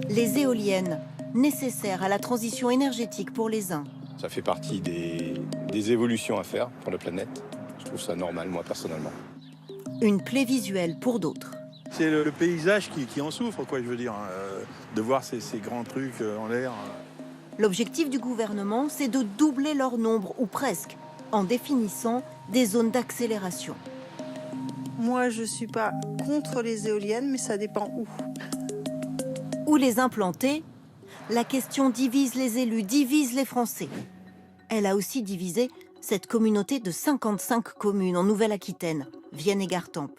Les éoliennes, nécessaires à la transition énergétique pour les uns. Ça fait partie des évolutions à faire pour la planète. Je trouve ça normal, moi, personnellement. Une plaie visuelle pour d'autres. C'est le paysage qui en souffre, quoi, je veux dire, hein, de voir ces grands trucs en l'air. L'objectif du gouvernement, c'est de doubler leur nombre, ou presque, en définissant des zones d'accélération. Moi, je ne suis pas contre les éoliennes, mais ça dépend où. Où les implanter? La question divise les élus, divise les Français. Elle a aussi divisé cette communauté de 55 communes en Nouvelle-Aquitaine, Vienne et Gartempe.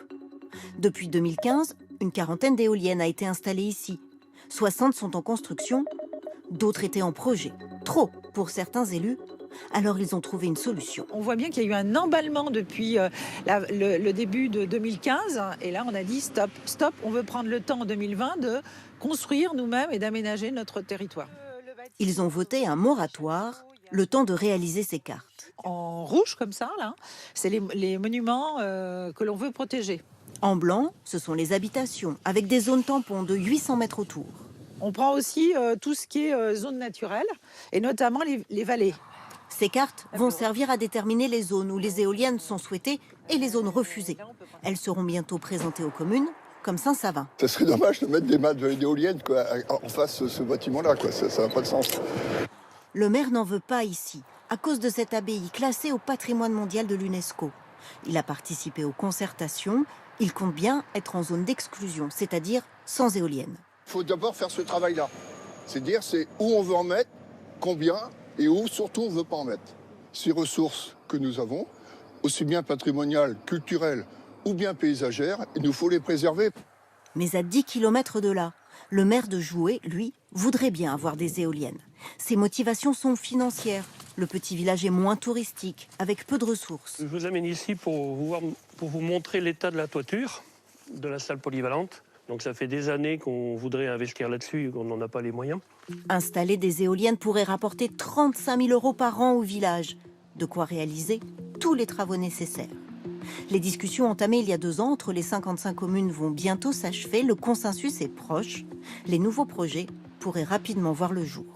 Depuis 2015, une quarantaine d'éoliennes a été installée ici. 60 sont en construction, d'autres étaient en projet. Trop pour certains élus, alors ils ont trouvé une solution. On voit bien qu'il y a eu un emballement depuis le début de 2015. Et là, on a dit stop, stop, on veut prendre le temps en 2020 de construire nous-mêmes et d'aménager notre territoire. Ils ont voté un moratoire, le temps de réaliser ces cartes. En rouge, comme ça, là, c'est les monuments que l'on veut protéger. En blanc, ce sont les habitations, avec des zones tampons de 800 mètres autour. On prend aussi tout ce qui est zone naturelle, et notamment les vallées. Ces cartes vont servir à déterminer les zones où les éoliennes sont souhaitées et les zones refusées. Elles seront bientôt présentées aux communes, comme Saint-Savin. Ça serait dommage de mettre des mâts d'éoliennes en face de ce bâtiment-là. Ça n'a pas de sens. Le maire n'en veut pas ici, à cause de cette abbaye classée au patrimoine mondial de l'UNESCO. Il a participé aux concertations. Il compte bien être en zone d'exclusion, c'est-à-dire sans éoliennes. Il faut d'abord faire ce travail-là. C'est dire où on veut en mettre, combien, et où surtout on ne veut pas en mettre. Ces ressources que nous avons, aussi bien patrimoniales, culturelles ou bien paysagères, il nous faut les préserver. Mais à 10 km de là, le maire de Joué, lui, voudrait bien avoir des éoliennes. Ses motivations sont financières. Le petit village est moins touristique, avec peu de ressources. Je vous amène ici pour vous montrer l'état de la toiture de la salle polyvalente. Donc ça fait des années qu'on voudrait investir là-dessus et qu'on n'en a pas les moyens. Installer des éoliennes pourrait rapporter 35 000 € par an au village. De quoi réaliser tous les travaux nécessaires. Les discussions entamées il y a 2 ans entre les 55 communes vont bientôt s'achever. Le consensus est proche. Les nouveaux projets pourraient rapidement voir le jour.